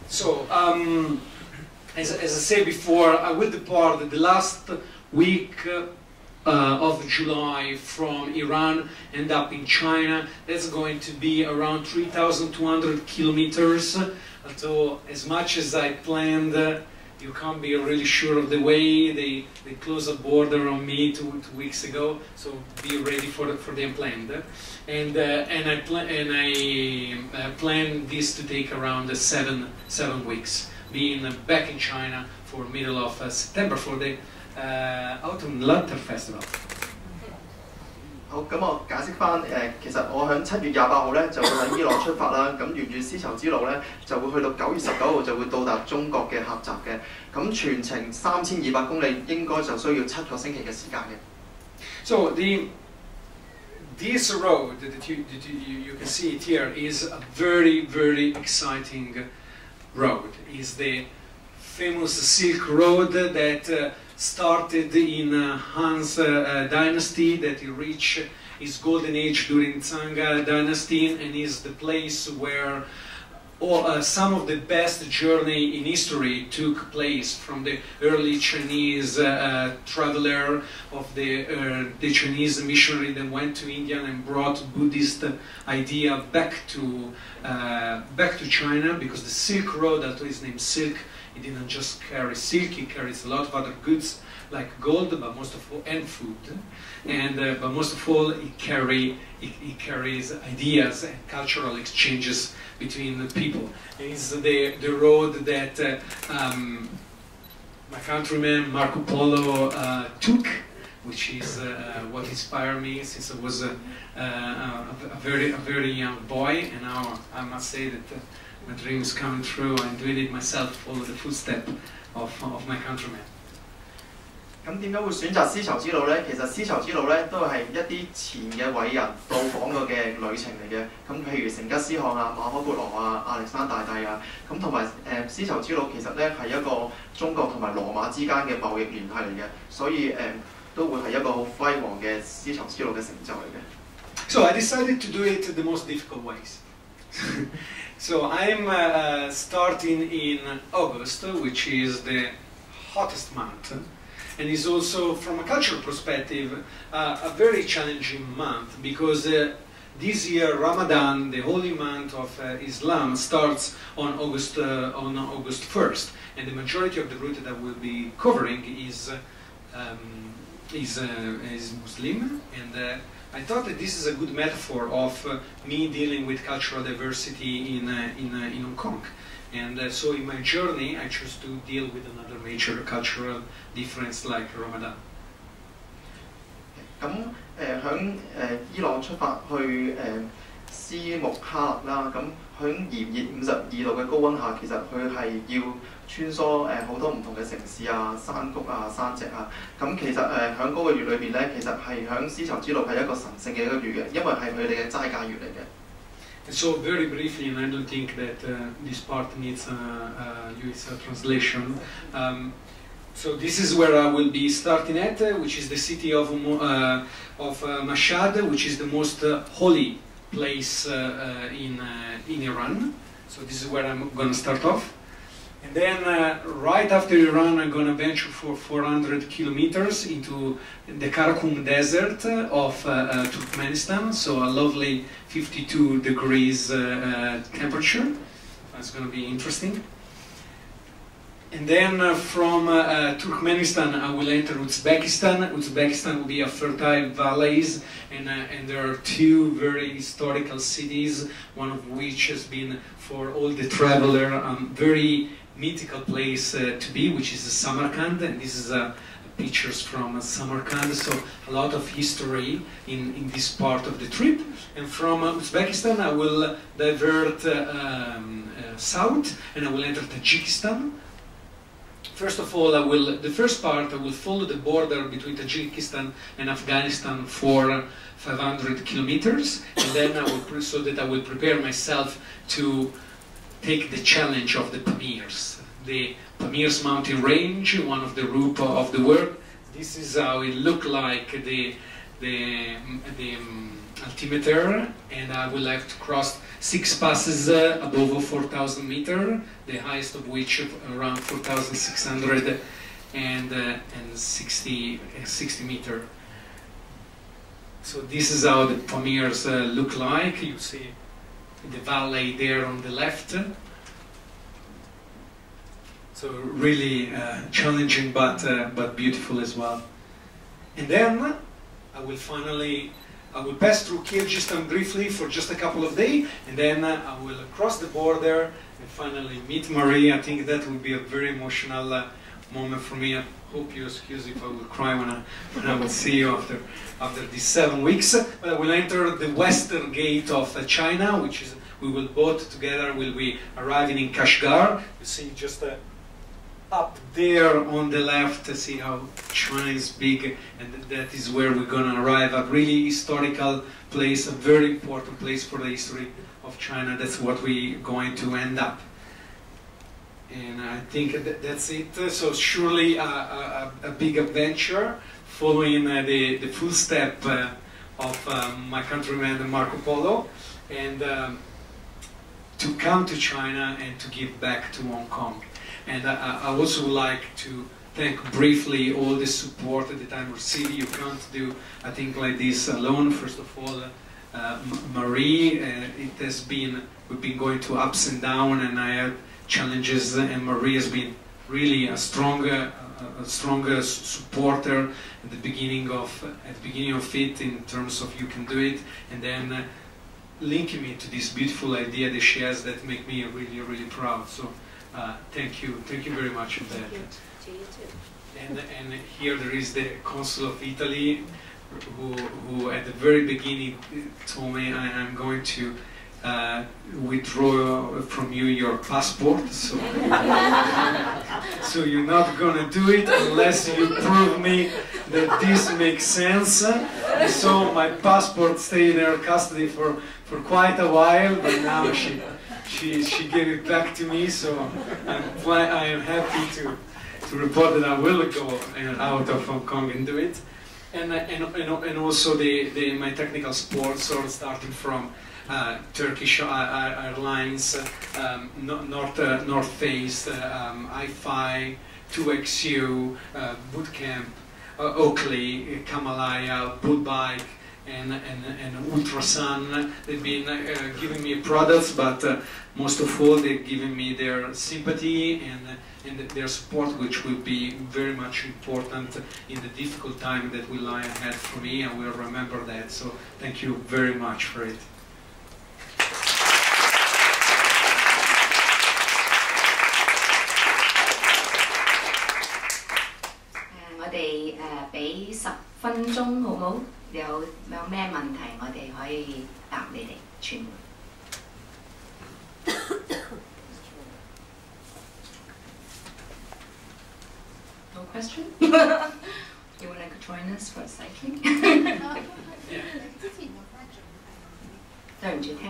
So, as I said before, I will depart the last week of July from Iran, end up in China. That's going to be around 3,200 kilometers. Although, as much as I planned, you can't be really sure of the way. They closed a border on me two weeks ago, so be ready for the unplanned. And I plan this to take around 7 weeks, being back in China for middle of September for the Autumn Letter Festival. 好，咁我解釋翻其實我喺7月28號咧就會喺伊朗出發啦，咁沿住絲綢之路咧就會去到9月19號就會到達中國嘅喀什嘅，咁全程3200公里應該就需要7個星期嘅時間嘅。So this road that you can see it here is a very exciting road. It's the famous Silk Road that started in Han's dynasty, that he reached his golden age during Tsang dynasty, and is the place where some of the best journey in history took place, from the early Chinese traveler of the Chinese missionary that went to India and brought Buddhist idea back to China, because the Silk Road, although it's named Silk, it didn't just carry silk, it carries a lot of other goods like gold, but most of all, and food. And but most of all, it carries ideas and cultural exchanges between the people. It's the road that my countryman Marco Polo took, which is what inspired me since I was a very young boy, and now I must say that my dream is coming true. I'm doing it myself, follow the footsteps of my countrymen. 咁點解會選擇絲綢之路呢？其實絲綢之路呢都係一啲前嘅偉人到訪過嘅旅程嚟嘅。咁譬如成吉思汗啊、馬可孛羅啊、亞歷山大帝啊，咁同埋絲綢之路其實呢係一個中國同埋羅馬之間嘅貿易聯繫嚟嘅，所以都會係一個好輝煌嘅絲綢之路嘅成就嚟嘅。So I decided to do it the most difficult ways. So I'm starting in August, which is the hottest month, and is also, from a cultural perspective, a very challenging month, because this year Ramadan, the holy month of Islam, starts on August 1st, and the majority of the route that I will be covering is Muslim, and I thought that this is a good metaphor of me dealing with cultural diversity in Hong Kong. And so in my journey, I chose to deal with another major cultural difference like Ramadan. 咁響伊朗出發去斯木哈勒啦，咁響炎熱52度嘅高溫下，其實佢係要穿梭好多唔同嘅城市啊、山谷啊、山脊啊。咁其實響嗰個月裏邊咧，其實係響絲綢之路係一個神聖嘅一個月嘅，因為係佢哋嘅齋戒月嚟嘅。So very briefly, and I don't think that this part needs US translation. So this is where I will be starting at, which is the city of Mashhad, which is the most holy place in Iran. So this is where I'm going to start off. And then right after Iran, I'm going to venture for 400 kilometers into the Karakum Desert of Turkmenistan. So a lovely 52 degrees temperature. That's going to be interesting. And then from Turkmenistan, I will enter Uzbekistan. Uzbekistan will be a fertile valleys, and there are two very historical cities, one of which has been, for all the traveler, very mythical place to be, which is Samarkand, and this is pictures from Samarkand, so a lot of history in this part of the trip. And from Uzbekistan, I will divert south, and I will enter Tajikistan. First of all, the first part, I will follow the border between Tajikistan and Afghanistan for 500 kilometers, and then I will prepare myself to take the challenge of the Pamirs. The Pamirs mountain range, one of the route of the world. This is how it looked like the altimeter, and I will have to cross 6 passes above 4,000 meters, the highest of which around 4,600 and 60 meters. So this is how the Pamirs look like. You see the valley there on the left. So really challenging, but beautiful as well. And then I will pass through Kyrgyzstan briefly for just a couple of days, and then I will cross the border and finally meet Marie. I think that will be a very emotional moment for me. I hope you excuse if I will cry when I will see you after these 7 weeks. But I will enter the western gate of China, which is we will both together will be arriving in Kashgar. You see just up there on the left, see how China is big, and that is where we're going to arrive. A really historical place, a very important place for the history of China. That's what we're going to end up. And I think that's it. So surely a big adventure, following the footstep of my countryman Marco Polo, and to come to China and to give back to Hong Kong. And I also would like to thank briefly all the support that I'm receiving. You can't do, I think, like this alone. First of all, Marie, we've been going to ups and downs, and I had challenges, and Marie has been really a stronger supporter at the beginning of it, in terms of you can do it, and then linking me to this beautiful idea that she has that make me really, really proud. So thank you very much for that. To you too. And here there is the Consul of Italy, who at the very beginning told me, I'm going to withdraw from you your passport, so so you're not gonna do it unless you prove me that this makes sense. And so my passport stayed in her custody for quite a while, but now she gave it back to me, so I am happy to report that I will go out of Hong Kong and do it. And also my technical support, sort of starting from Turkish Airlines, North Face, i5, 2XU, Bootcamp, Oakley, Kamalaya, Bootbike, and Ultrasun. They've been giving me products, but most of all they've given me their sympathy and their support, which will be very much important in the difficult time that will lie ahead for me. I will remember that. So thank you very much for it. 我哋俾10分鐘好冇？有咩問題我哋可以答你哋傳媒。No question? You want to join us for cycling? 對唔住聽。